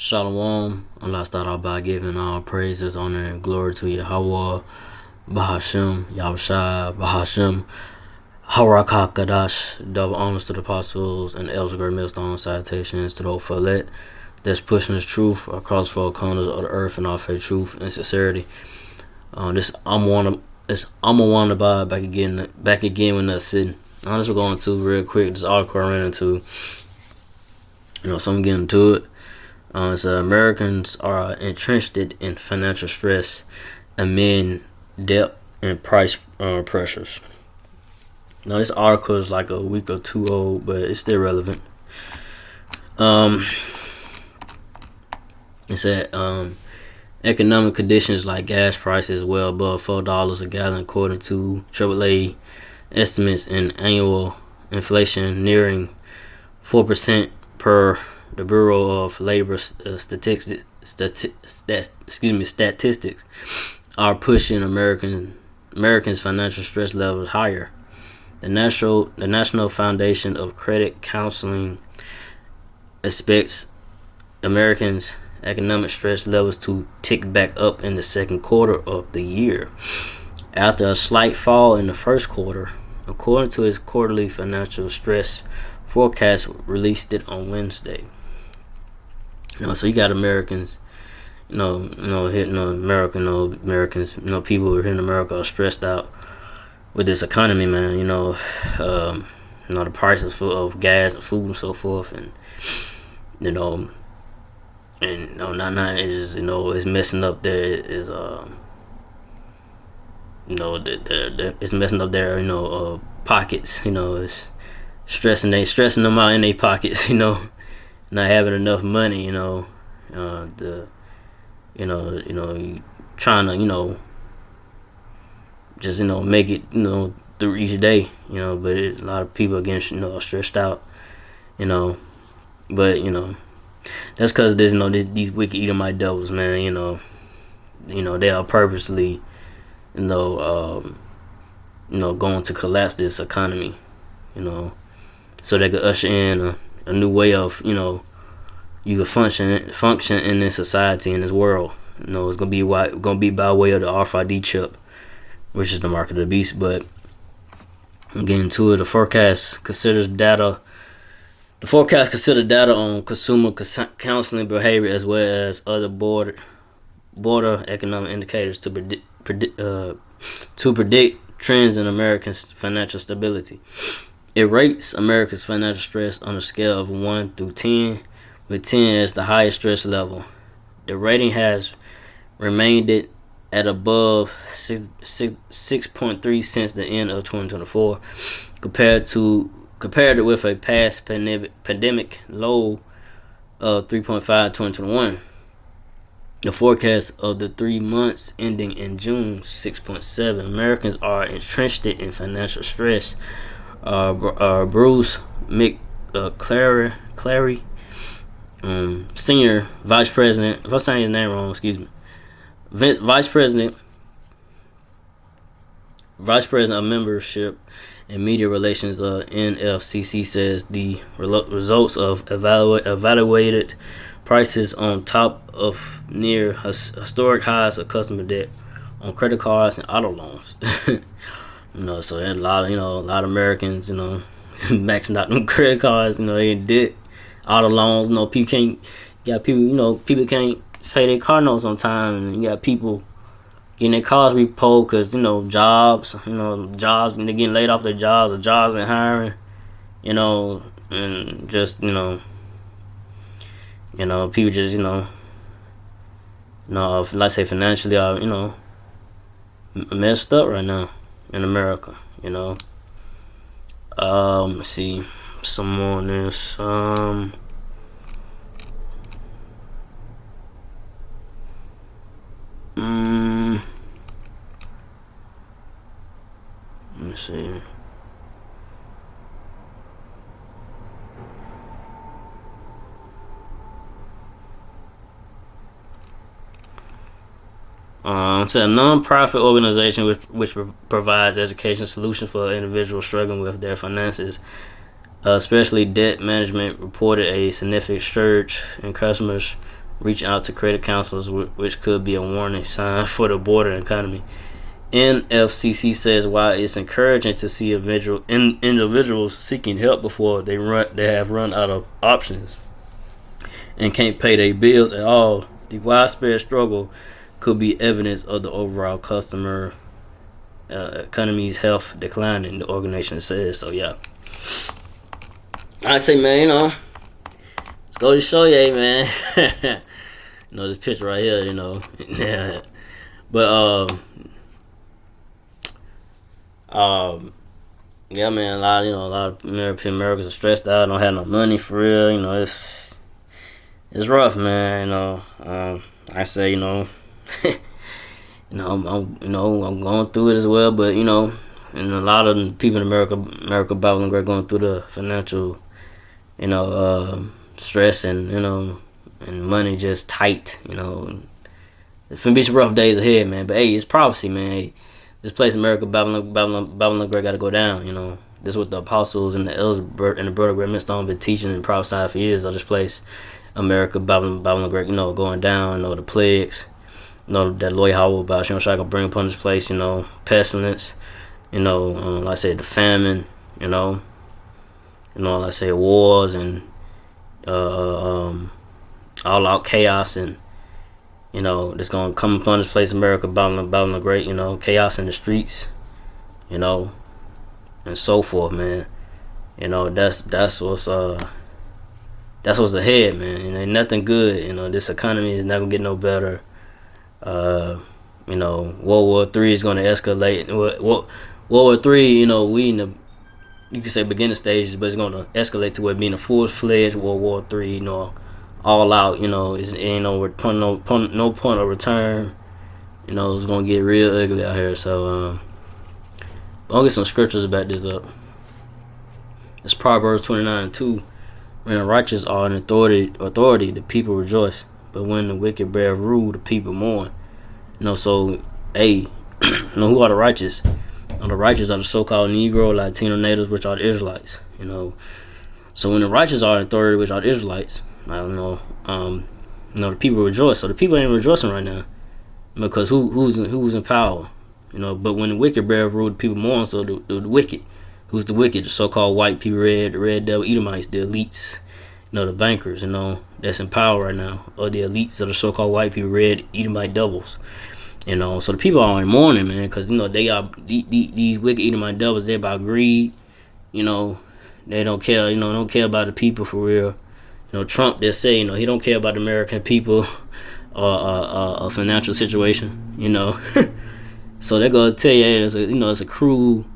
Shalom. Allah start out by giving all praises, honor, and glory to Yahweh, Bahashem, Yahushua, Bahashem, Harakah Kadash. Double honors to the apostles and the elders of Great Millstone. Salutations to the whole Follett that's pushing this truth across four corners of the earth and all faith, truth, and sincerity. This I'm a one about back again when that's sitting. I'm just going to real quick. This article I ran into. So I'm getting to it. Americans are entrenched in financial stress amid debt and price pressures. Now, this article is like a week or two old, but it's still relevant. It said economic conditions like gas prices well above $4 a gallon, according to AAA estimates, and annual inflation nearing 4% per the Bureau of Labor Statistics are pushing Americans' financial stress levels higher. The National Foundation of Credit Counseling expects Americans' economic stress levels to tick back up in the second quarter of the year, after a slight fall in the first quarter, according to its quarterly financial stress forecast released it on Wednesday. So you got Americans, hitting America, Americans, people here in America are stressed out with this economy, man. The prices of gas and food and so forth, and not it's messing up it's messing up their pockets. It's stressing them out in their pockets. Not having enough money. Trying to just make it through each day. But a lot of people again are stressed out. But that's because there's these wicked Edomite devils, man. They are purposely going to collapse this economy, so they could usher in a new way of you could function in this society, in this world. It's gonna be by way of the RFID chip, which is the mark of the beast. But getting to it, the forecast considers data on consumer counseling behavior as well as other border economic indicators to predict trends in Americans' financial stability. It rates America's financial stress on a scale of 1 through 10, with 10 as the highest stress level. The rating has remained at above 6.3 since the end of 2024, compared with a past pandemic low of 3.5 in 2021. The forecast of the 3 months ending in June, 6.7. Americans are entrenched in financial stress. Bruce McClary, Senior Vice President, if I'm saying his name wrong, excuse me, Vice President of Membership and Media Relations of NFCC, says the results of evaluated prices on top of near historic highs of customer debt on credit cards and auto loans. So there's a lot of Americans, maxing out them credit cards, they in debt, auto loans. People can't pay their car notes on time, and you got people getting their cars repoed because jobs, and they're getting laid off their jobs, or jobs ain't hiring, and just people just let's say financially are messed up right now in America. Let's see some more on this. Let me see. It's a non-profit organization which provides education solutions for individuals struggling with their finances, especially debt management, reported a significant surge in customers reach out to credit counselors, which could be a warning sign for the border economy. NFCC says while it's encouraging to see individuals seeking help before they have run out of options and can't pay their bills at all, the widespread struggle could be evidence of the overall customer economy's health declining, the organization says. So yeah, I'd say, man, let's go to show you, man. This picture right here, yeah. But yeah, man, a lot of Americans are stressed out, don't have no money for real. It's rough, man. I say, I'm going through it as well, but and a lot of the people in America battling great, going through the financial, stress and and money just tight. It's gonna be some rough days ahead, man. But hey, it's prophecy, man. Hey, this place, America, Babylon great, got to go down. This is what the apostles and the elders and the brother Great Millstone been teaching and prophesying for years. Of this place, America, Babylon great, going down. The plagues. That Lord Yahweh about Shai gonna bring upon this place. Pestilence. Like I said, the famine. Like I said, wars and all out chaos and. That's gonna come upon this place, America, Babylon the Great. Chaos in the streets, and so forth, man. That's what's ahead, man. Ain't nothing good. This economy is not gonna get no better. World War III is gonna escalate. World War III, we in the, you can say, beginning stages, but it's gonna escalate to it being a full-fledged World War III. All out, it's no point of return. It's gonna get real ugly out here. So I'll get some scriptures about this up. It's Proverbs 29:2. When the righteous are in authority, the people rejoice. But when the wicked bear rule, the people mourn. So hey, who are the righteous? The righteous are the so-called Negro, Latino natives, which are the Israelites. So when the righteous are in authority, which are the Israelites, I don't know. The people rejoice. So the people ain't rejoicing right now because who's in power, But when the wicked bear rule, the people mourn. So the wicked, who's the wicked? The so-called white people, the red devil Edomites, the elites, the bankers, that's in power right now, or the elites of the so-called white people, red Edomite devils, So the people are in mourning, man, because they are these wicked Edomite devils. They're about greed, They don't care, don't care about the people for real. Trump, they say, he don't care about the American people or a financial situation, So they're gonna tell you, hey, it's a cruel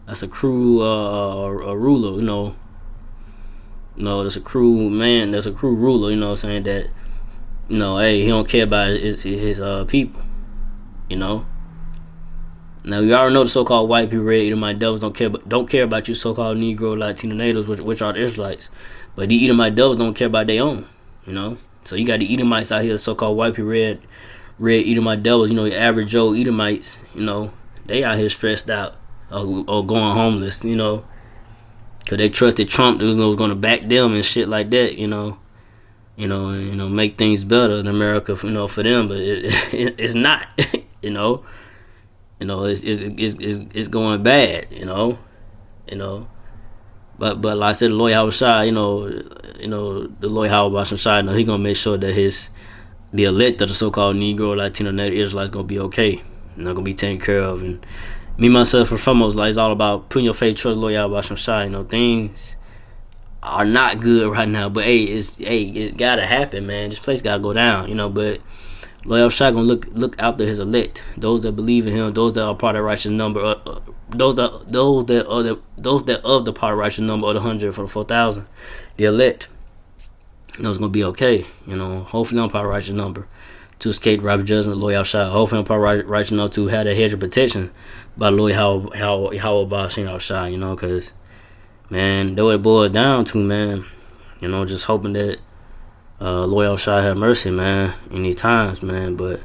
ruler, there's a cruel man, there's a cruel ruler, saying that, hey, he don't care about his people, Now you already know the so-called white people, red Edomite devils don't care about you so-called Negro, Latino natives, which are the Israelites. But the Edomite devils don't care about their own, So you got the Edomites out here, so-called white people, red Edomite devils, your average Joe Edomites, they out here stressed out or going homeless, because they trusted Trump was going to back them and shit like that, make things better in America, for them, but it's not, it's going bad, But like I said, the Lord Yahweh Shai, the Lord Yahweh Shai, he gonna make sure that the elect of the so-called Negro, Latino, Native Israelites gonna be okay, gonna be taken care of. And me myself, and foremost, like, it's all about putting your faith, trust the Lord Yahweh Shai. Things are not good right now, but it gotta happen, man. This place gotta go down, But Lord Shai gonna look after his elect, those that believe in him, those that are part of the righteous number, those that of the part of righteous number of the 100 for the 4,000, the elect. It's gonna be okay, Hopefully on part of righteous number to escape rapid judgment, Lord Shai. Hopefully on part of righteous number to have that hedge of protection by Lord how about Shai, because man, that's what it boils down to, man. Just hoping that Lord Shai have mercy, man, in these times, man. But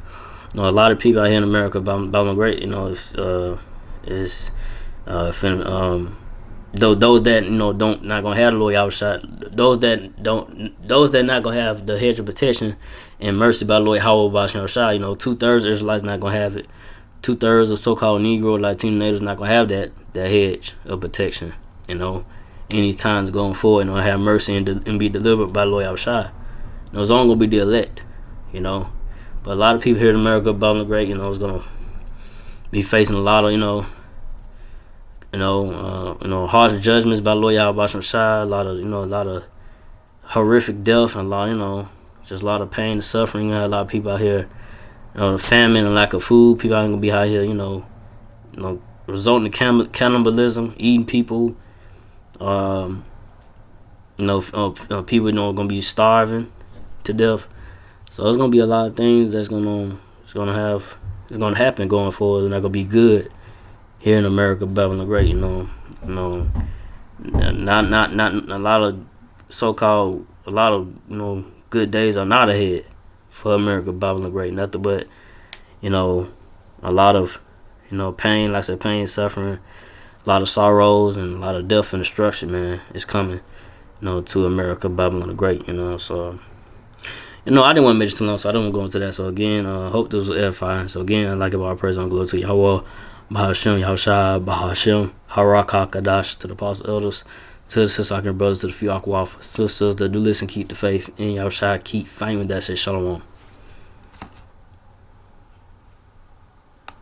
a lot of people out here in America, Babylon Great, those that don't not gonna have the Lord Yahushua, those that not gonna have the hedge of protection and mercy by the Lord Yahushua, 2/3 Israelites not gonna have it. 2/3 of so-called Negro, Latino natives not gonna have that hedge of protection. Any times going forward, have mercy and be delivered by the Lord Yahushua. It's only gonna be the elect, But a lot of people here in America, Babylon the Great, is gonna be facing a lot of, harsh judgments by the Lord Yahushua. A lot of horrific death, and just a lot of pain and suffering. A lot of people out here, the famine and lack of food. People ain't gonna be out here, resulting in cannibalism, eating people. People gonna be starving to death. So it's gonna be a lot of things that's gonna happen going forward. It's not gonna be good here in America, Babylon the Great. Not a lot of so-called good days are not ahead for America, Babylon the Great. Nothing but a lot of pain, like I said, pain, suffering, a lot of sorrows, and a lot of death and destruction, man, is coming, to America, Babylon the Great, So, I didn't want to mention too long, so I don't want to go into that. So again, hope this was edifying. So again, I'd like to give our praise and glory to Yahweh, Bahashem, Yahushua, Bahashem, Harakah, Kadash, to the apostles, elders, to the sisters, brothers, to the few Akwaf sisters that do listen, keep the faith, and Yahushua keep fighting with that. Say Shalom.